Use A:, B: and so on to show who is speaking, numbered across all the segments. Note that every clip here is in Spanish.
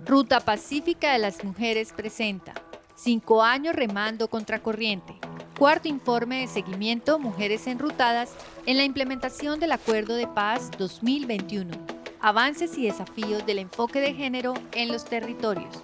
A: Ruta Pacífica de las Mujeres presenta 5 años remando contracorriente. Cuarto informe de seguimiento Mujeres enrutadas en la implementación del Acuerdo de Paz 2021. Avances y desafíos del enfoque de género en los territorios.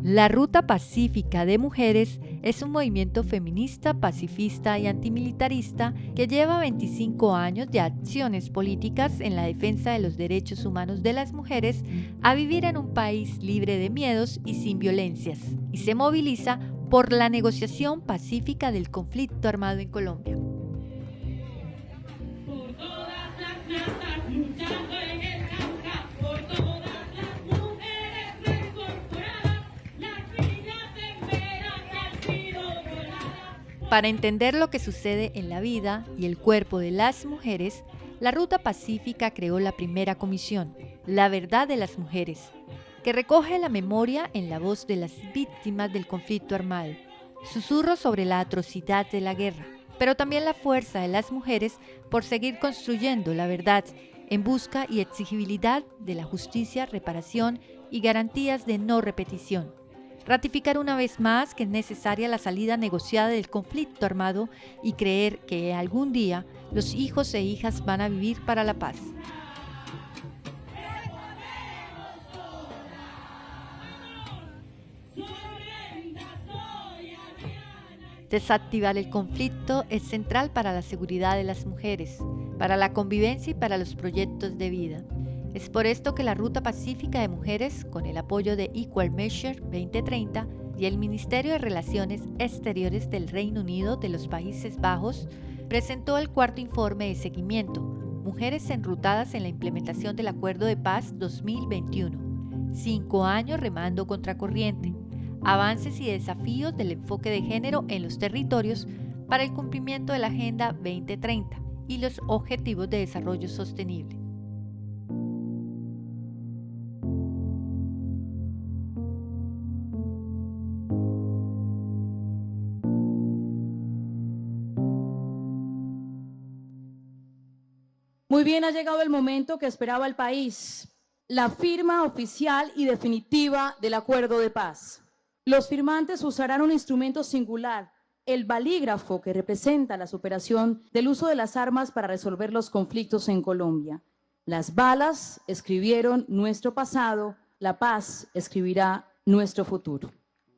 A: La Ruta Pacífica de Mujeres es un movimiento feminista, pacifista y antimilitarista que lleva 25 años de acciones políticas en la defensa de los derechos humanos de las mujeres a vivir en un país libre de miedos y sin violencias, y se moviliza por la negociación pacífica del conflicto armado en Colombia. Para entender lo que sucede en la vida y el cuerpo de las mujeres, la Ruta Pacífica creó la primera comisión, La Verdad de las Mujeres, que recoge la memoria en la voz de las víctimas del conflicto armado, susurros sobre la atrocidad de la guerra, pero también la fuerza de las mujeres por seguir construyendo la verdad en busca y exigibilidad de la justicia, reparación y garantías de no repetición. Ratificar una vez más que es necesaria la salida negociada del conflicto armado y creer que algún día los hijos e hijas van a vivir para la paz. Desactivar el conflicto es central para la seguridad de las mujeres, para la convivencia y para los proyectos de vida. Es por esto que la Ruta Pacífica de Mujeres, con el apoyo de Equal Measure 2030 y el Ministerio de Relaciones Exteriores del Reino Unido de los Países Bajos, presentó el cuarto informe de seguimiento, Mujeres enrutadas en la implementación del Acuerdo de Paz 2021. 5 años remando contracorriente. Avances y desafíos del enfoque de género en los territorios para el cumplimiento de la Agenda 2030 y los Objetivos de Desarrollo Sostenible.
B: Muy bien, ha llegado el momento que esperaba el país, la firma oficial y definitiva del Acuerdo de Paz. Los firmantes usarán un instrumento singular, el balígrafo, que representa la superación del uso de las armas para resolver los conflictos en Colombia. Las balas escribieron nuestro pasado, la paz escribirá nuestro futuro.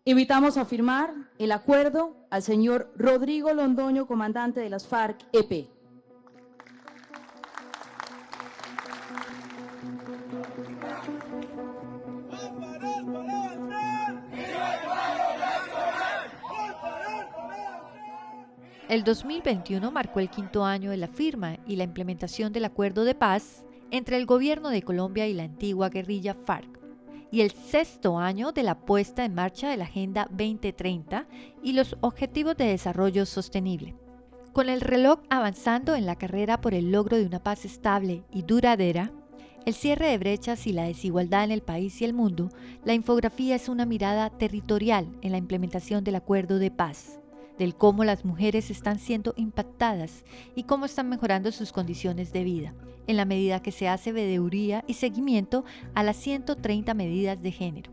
B: Invitamos a firmar el acuerdo al señor Rodrigo Londoño, comandante de las FARC-EP.
A: El 2021 marcó el 5º año de la firma y la implementación del Acuerdo de Paz entre el Gobierno de Colombia y la antigua guerrilla FARC, y el 6º año de la puesta en marcha de la Agenda 2030 y los Objetivos de Desarrollo Sostenible. Con el reloj avanzando en la carrera por el logro de una paz estable y duradera, el cierre de brechas y la desigualdad en el país y el mundo, la infografía es una mirada territorial en la implementación del Acuerdo de Paz, del cómo las mujeres están siendo impactadas y cómo están mejorando sus condiciones de vida, en la medida que se hace veeduría y seguimiento a las 130 medidas de género.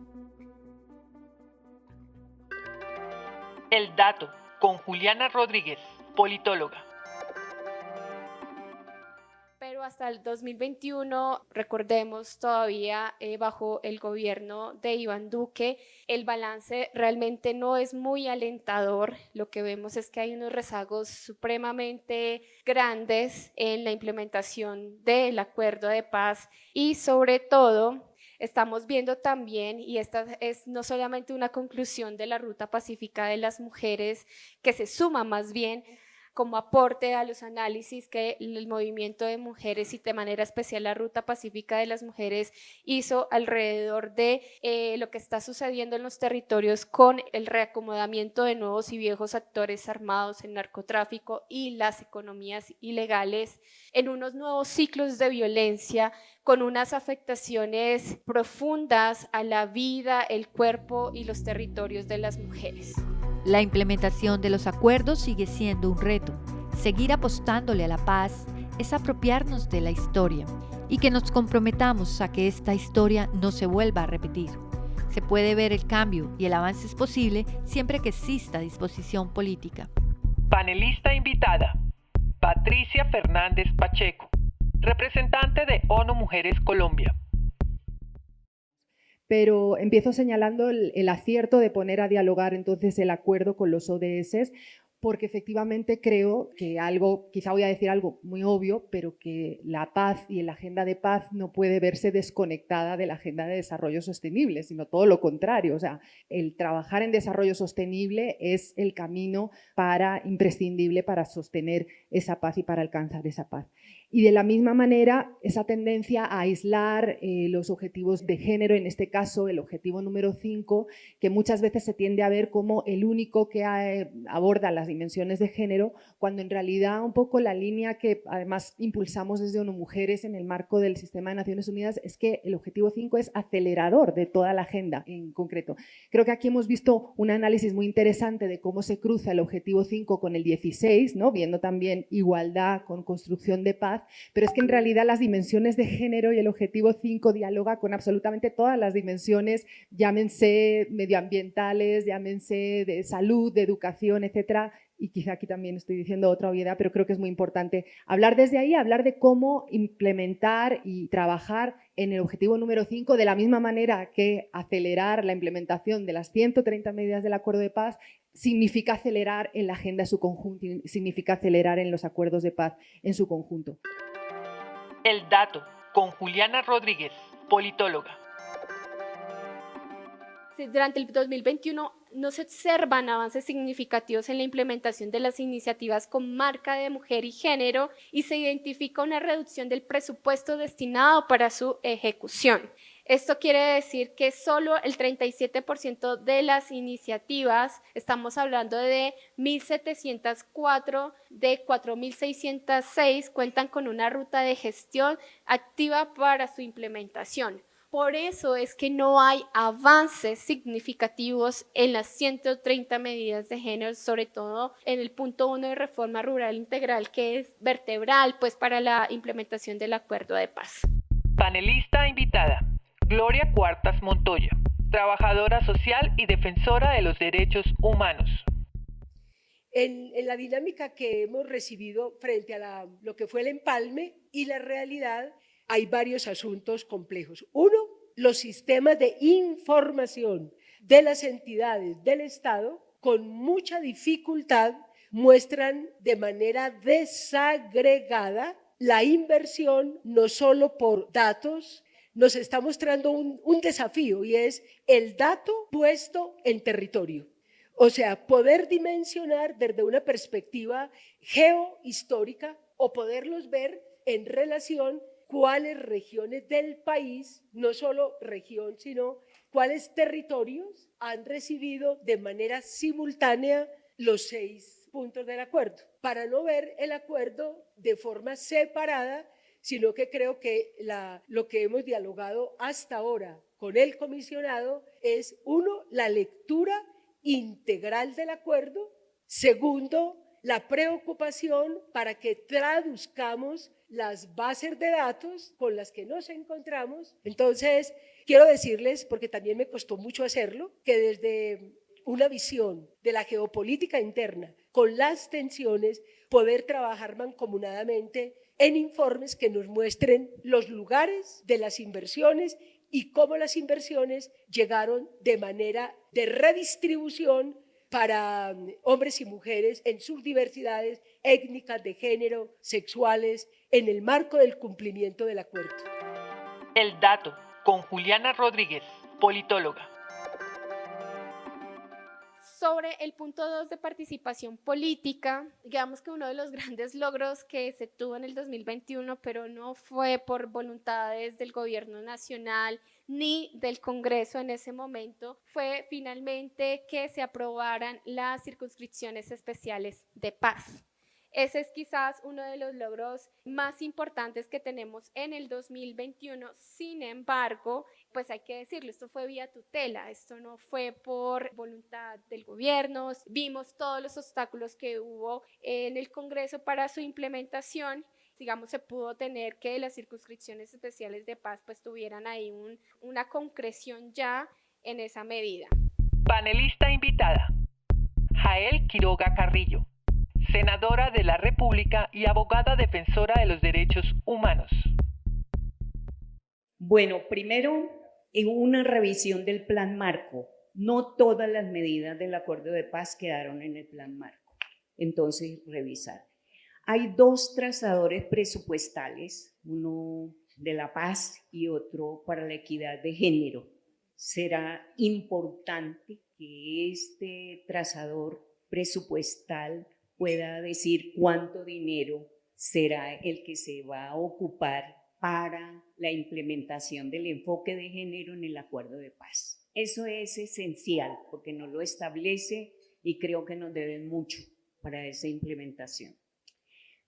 C: El dato, con Juliana Rodríguez, politóloga.
D: Pero hasta el 2021, recordemos, todavía bajo el gobierno de Iván Duque, el balance realmente no es muy alentador. Lo que vemos es que hay unos rezagos supremamente grandes en la implementación del acuerdo de paz y sobre todo estamos viendo también, y esta es no solamente una conclusión de la Ruta Pacífica de las Mujeres, que se suma más bien como aporte a los análisis que el movimiento de mujeres y de manera especial la Ruta Pacífica de las Mujeres hizo alrededor de lo que está sucediendo en los territorios con el reacomodamiento de nuevos y viejos actores armados, el narcotráfico y las economías ilegales en unos nuevos ciclos de violencia con unas afectaciones profundas a la vida, el cuerpo y los territorios de las mujeres.
A: La implementación de los acuerdos sigue siendo un reto. Seguir apostándole a la paz es apropiarnos de la historia y que nos comprometamos a que esta historia no se vuelva a repetir. Se puede ver el cambio y el avance es posible siempre que exista disposición política.
C: Panelista invitada, Patricia Fernández Pacheco, representante de ONU Mujeres Colombia.
E: Pero empiezo señalando el acierto de poner a dialogar entonces el acuerdo con los ODS, porque efectivamente creo que quizá voy a decir algo muy obvio, pero que la paz y la agenda de paz no puede verse desconectada de la agenda de desarrollo sostenible, sino todo lo contrario. O sea, el trabajar en desarrollo sostenible es el camino imprescindible para sostener esa paz y para alcanzar esa paz. Y de la misma manera, esa tendencia a aislar los objetivos de género, en este caso el objetivo número 5, que muchas veces se tiende a ver como el único que aborda las dimensiones de género, cuando en realidad un poco la línea que además impulsamos desde ONU Mujeres en el marco del Sistema de Naciones Unidas es que el objetivo 5 es acelerador de toda la agenda en concreto. Creo que aquí hemos visto un análisis muy interesante de cómo se cruza el objetivo 5 con el 16, ¿no? Viendo también igualdad con construcción de paz, pero es que en realidad las dimensiones de género y el objetivo 5 dialoga con absolutamente todas las dimensiones, llámense medioambientales, llámense de salud, de educación, etcétera. Y quizá aquí también estoy diciendo otra obviedad, pero creo que es muy importante hablar desde ahí, hablar de cómo implementar y trabajar en el objetivo número 5 de la misma manera que acelerar la implementación de las 130 medidas del Acuerdo de Paz significa acelerar en la agenda en su conjunto, significa acelerar en los acuerdos de paz en su conjunto.
C: El dato, con Juliana Rodríguez, politóloga.
D: Durante el 2021 no se observan avances significativos en la implementación de las iniciativas con marca de mujer y género y se identifica una reducción del presupuesto destinado para su ejecución. Esto quiere decir que solo el 37% de las iniciativas, estamos hablando de 1.704 de 4.606, cuentan con una ruta de gestión activa para su implementación. Por eso es que no hay avances significativos en las 130 medidas de género, sobre todo en el punto 1 de reforma rural integral, que es vertebral pues, para la implementación del acuerdo de paz.
C: Panelista invitada, Gloria Cuartas Montoya, trabajadora social y defensora de los derechos humanos.
F: En la dinámica que hemos recibido frente a lo que fue el empalme y la realidad, hay varios asuntos complejos. Uno, los sistemas de información de las entidades del Estado con mucha dificultad muestran de manera desagregada la inversión, no solo por datos. Nos está mostrando un desafío y es el dato puesto en territorio. O sea, poder dimensionar desde una perspectiva geohistórica o poderlos ver en relación cuáles regiones del país, no solo región, sino cuáles territorios han recibido de manera simultánea los 6 puntos del acuerdo, para no ver el acuerdo de forma separada, sino que creo que lo que hemos dialogado hasta ahora con el comisionado es, uno, la lectura integral del acuerdo, segundo, la preocupación para que traduzcamos las bases de datos con las que nos encontramos. Entonces, quiero decirles, porque también me costó mucho hacerlo, que desde una visión de la geopolítica interna, con las tensiones, poder trabajar mancomunadamente en informes que nos muestren los lugares de las inversiones y cómo las inversiones llegaron de manera de redistribución para hombres y mujeres en sus diversidades étnicas, de género, sexuales, en el marco del cumplimiento del acuerdo.
C: El dato, con Juliana Rodríguez, politóloga.
D: Sobre el punto 2 de participación política, digamos que uno de los grandes logros que se tuvo en el 2021, pero no fue por voluntades del gobierno nacional ni del Congreso en ese momento, fue finalmente que se aprobaran las circunscripciones especiales de paz. Ese es quizás uno de los logros más importantes que tenemos en el 2021. Sin embargo, pues hay que decirlo, esto fue vía tutela, esto no fue por voluntad del gobierno. Vimos todos los obstáculos que hubo en el Congreso para su implementación. Digamos, se pudo tener que las circunscripciones especiales de paz pues tuvieran ahí una concreción ya en esa medida.
C: Panelista invitada: Jael Quiroga Carrillo, senadora de la República y abogada defensora de los derechos humanos.
G: Bueno, primero, en una revisión del Plan Marco, no todas las medidas del Acuerdo de Paz quedaron en el Plan Marco. Entonces, revisar. Hay dos trazadores presupuestales, uno de la paz y otro para la equidad de género. Será importante que este trazador presupuestal pueda decir cuánto dinero será el que se va a ocupar para la implementación del enfoque de género en el Acuerdo de Paz. Eso es esencial porque nos lo establece y creo que nos deben mucho para esa implementación.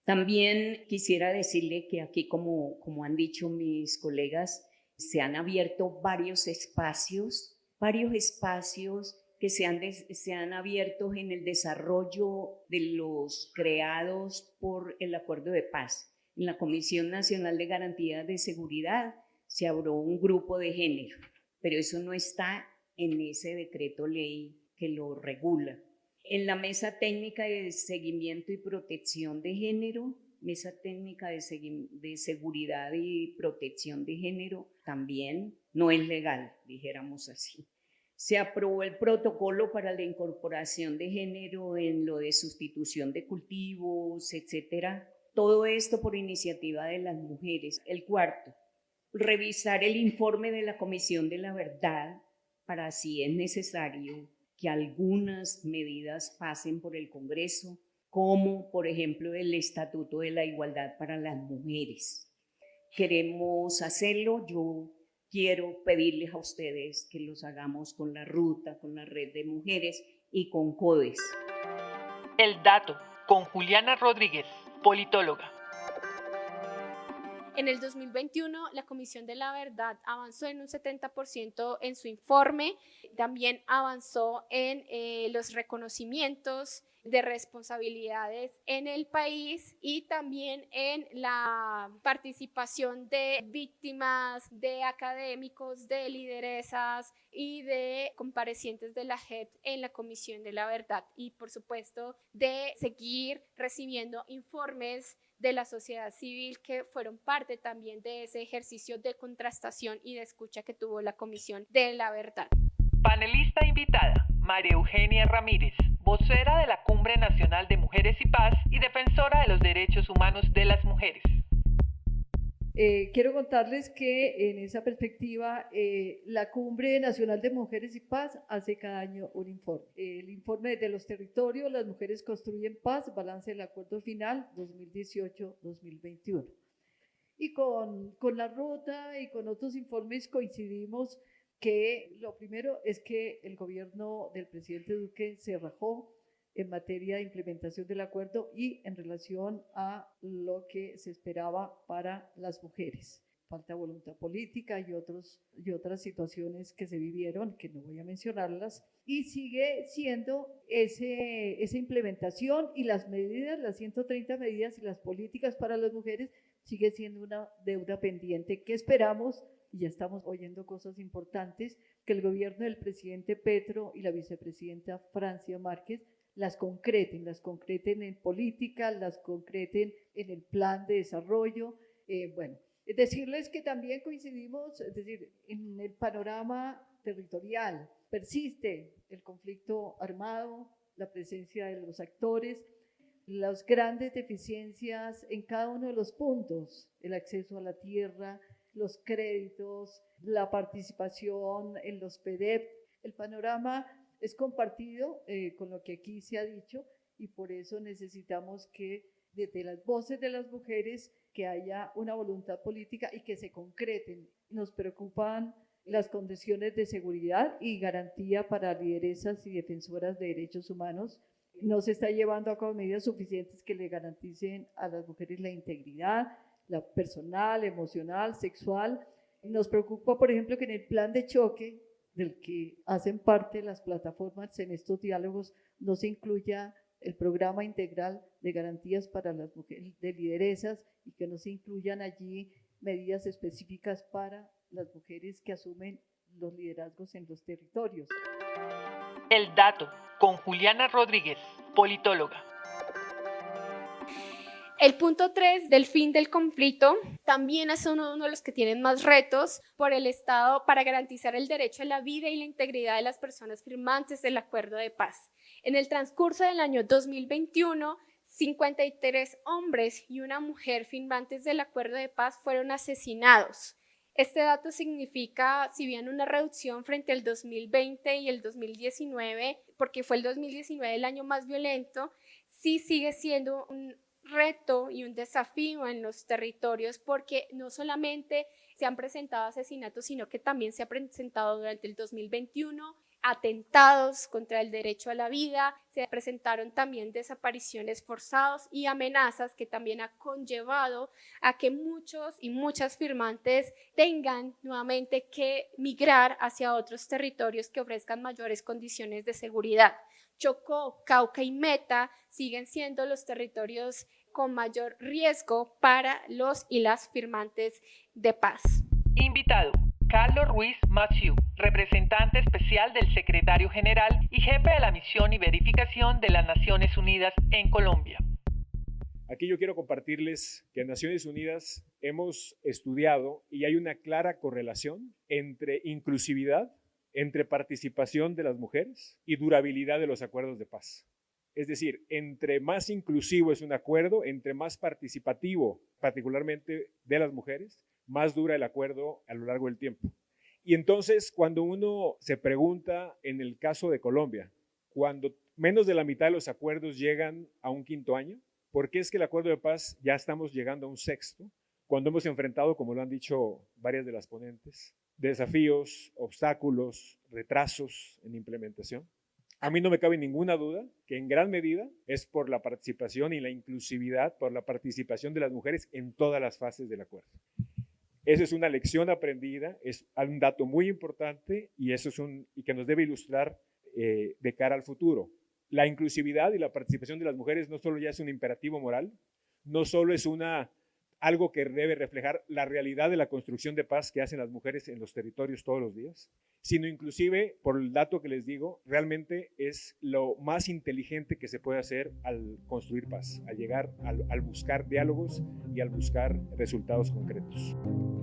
G: También quisiera decirle que aquí, como han dicho mis colegas, se han abierto varios espacios que se han abierto en el desarrollo de los creados por el Acuerdo de Paz. En la Comisión Nacional de Garantía de Seguridad se abrió un grupo de género, pero eso no está en ese decreto ley que lo regula. En la Mesa Técnica de Seguimiento y Protección de Género, Mesa Técnica de Seguridad y Protección de Género, también no es legal, dijéramos así. Se aprobó el protocolo para la incorporación de género en lo de sustitución de cultivos, etcétera. Todo esto por iniciativa de las mujeres. El cuarto, revisar el informe de la Comisión de la Verdad para, si es necesario, que algunas medidas pasen por el Congreso, como por ejemplo el Estatuto de la Igualdad para las Mujeres. Queremos hacerlo. Yo quiero pedirles a ustedes que los hagamos con la Ruta, con la Red de Mujeres y con CODES.
C: El dato, con Juliana Rodríguez, politóloga.
D: En el 2021, la Comisión de la Verdad avanzó en un 70% en su informe, también avanzó en los reconocimientos de responsabilidades en el país y también en la participación de víctimas, de académicos, de lideresas y de comparecientes de la JEP en la Comisión de la Verdad, y por supuesto de seguir recibiendo informes de la sociedad civil que fueron parte también de ese ejercicio de contrastación y de escucha que tuvo la Comisión de la Verdad.
C: Panelista invitada: María Eugenia Ramírez, vocera de la Cumbre Nacional de Mujeres y Paz y defensora de los derechos humanos de las mujeres.
H: Quiero contarles que en esa perspectiva la Cumbre Nacional de Mujeres y Paz hace cada año un informe. El informe de los territorios, las mujeres construyen paz, balance del acuerdo final 2018-2021. Y con la ruta y con otros informes coincidimos que lo primero es que el gobierno del presidente Duque se rajó en materia de implementación del acuerdo y en relación a lo que se esperaba para las mujeres. Falta voluntad política y otras situaciones que se vivieron, que no voy a mencionarlas, y sigue siendo esa implementación y las medidas, las 130 medidas y las políticas para las mujeres, sigue siendo una deuda pendiente que esperamos, y ya estamos oyendo cosas importantes, que el gobierno del presidente Petro y la vicepresidenta Francia Márquez las concreten en política, las concreten en el plan de desarrollo. Decirles que también coincidimos, es decir, en el panorama territorial. Persiste el conflicto armado, la presencia de los actores, las grandes deficiencias en cada uno de los puntos, el acceso a la tierra, los créditos, la participación en los PEDEP. El panorama es compartido con lo que aquí se ha dicho, y por eso necesitamos que desde las voces de las mujeres que haya una voluntad política y que se concreten. Nos preocupan las condiciones de seguridad y garantía para lideresas y defensoras de derechos humanos. No se está llevando a cabo medidas suficientes que le garanticen a las mujeres la integridad, la personal, emocional, sexual. Nos preocupa, por ejemplo, que en el plan de choque del que hacen parte las plataformas en estos diálogos no se incluya el programa integral de garantías para las mujeres de lideresas y que no se incluyan allí medidas específicas para las mujeres que asumen los liderazgos en los territorios.
C: El dato, con Juliana Rodríguez, politóloga.
D: El punto 3 del fin del conflicto también es uno de los que tienen más retos por el Estado para garantizar el derecho a la vida y la integridad de las personas firmantes del acuerdo de paz. En el transcurso del año 2021, 53 hombres y una mujer firmantes del acuerdo de paz fueron asesinados. Este dato significa, si bien una reducción frente al 2020 y el 2019, porque fue el 2019 el año más violento, sí sigue siendo un reto y un desafío en los territorios, porque no solamente se han presentado asesinatos, sino que también se ha presentado durante el 2021 atentados contra el derecho a la vida, se presentaron también desapariciones forzadas y amenazas que también ha conllevado a que muchos y muchas firmantes tengan nuevamente que migrar hacia otros territorios que ofrezcan mayores condiciones de seguridad. Chocó, Cauca y Meta siguen siendo los territorios con mayor riesgo para los y las firmantes de paz.
C: Invitado, Carlos Ruiz Massieu, representante especial del secretario general y jefe de la misión y verificación de las Naciones Unidas en Colombia.
I: Aquí yo quiero compartirles que en Naciones Unidas hemos estudiado y hay una clara correlación entre inclusividad, entre participación de las mujeres y durabilidad de los acuerdos de paz. Es decir, entre más inclusivo es un acuerdo, entre más participativo, particularmente de las mujeres, más dura el acuerdo a lo largo del tiempo. Y entonces, cuando uno se pregunta, en el caso de Colombia, cuando menos de la mitad de los acuerdos llegan a un quinto año, ¿por qué es que el acuerdo de paz ya estamos llegando a un sexto? Cuando hemos enfrentado, como lo han dicho varias de las ponentes, desafíos, obstáculos, retrasos en implementación. A mí no me cabe ninguna duda que en gran medida es por la participación y la inclusividad, por la participación de las mujeres en todas las fases del acuerdo. Esa es una lección aprendida, es un dato muy importante y eso es y que nos debe ilustrar de cara al futuro. La inclusividad y la participación de las mujeres no solo ya es un imperativo moral, no solo es algo que debe reflejar la realidad de la construcción de paz que hacen las mujeres en los territorios todos los días, sino inclusive, por el dato que les digo, realmente es lo más inteligente que se puede hacer al construir paz, al llegar, al buscar diálogos y al buscar resultados concretos.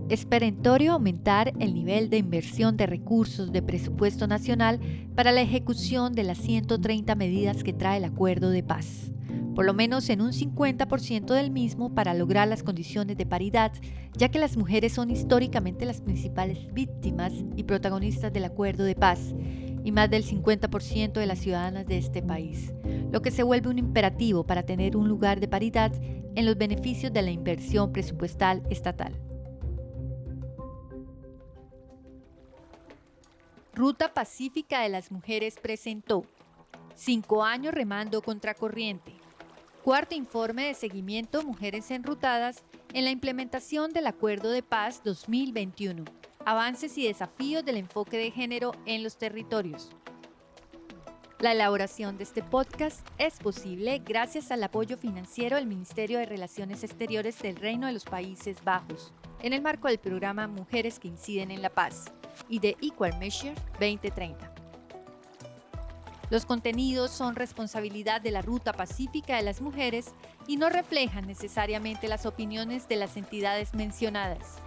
A: Es perentorio aumentar el nivel de inversión de recursos de presupuesto nacional para la ejecución de las 130 medidas que trae el acuerdo de paz, por lo menos en un 50% del mismo para lograr las condiciones de paridad, ya que las mujeres son históricamente las principales víctimas y protagonistas del acuerdo de paz, y más del 50% de las ciudadanas de este país, lo que se vuelve un imperativo para tener un lugar de paridad en los beneficios de la inversión presupuestal estatal. Ruta Pacífica de las Mujeres presentó 5 años remando contracorriente. Cuarto informe de seguimiento Mujeres enrutadas en la implementación del Acuerdo de Paz 2021. Avances y desafíos del enfoque de género en los territorios. La elaboración de este podcast es posible gracias al apoyo financiero del Ministerio de Relaciones Exteriores del Reino de los Países Bajos, en el marco del programa Mujeres que Inciden en la Paz y de Equal Measure 2030. Los contenidos son responsabilidad de la Ruta Pacífica de las Mujeres y no reflejan necesariamente las opiniones de las entidades mencionadas.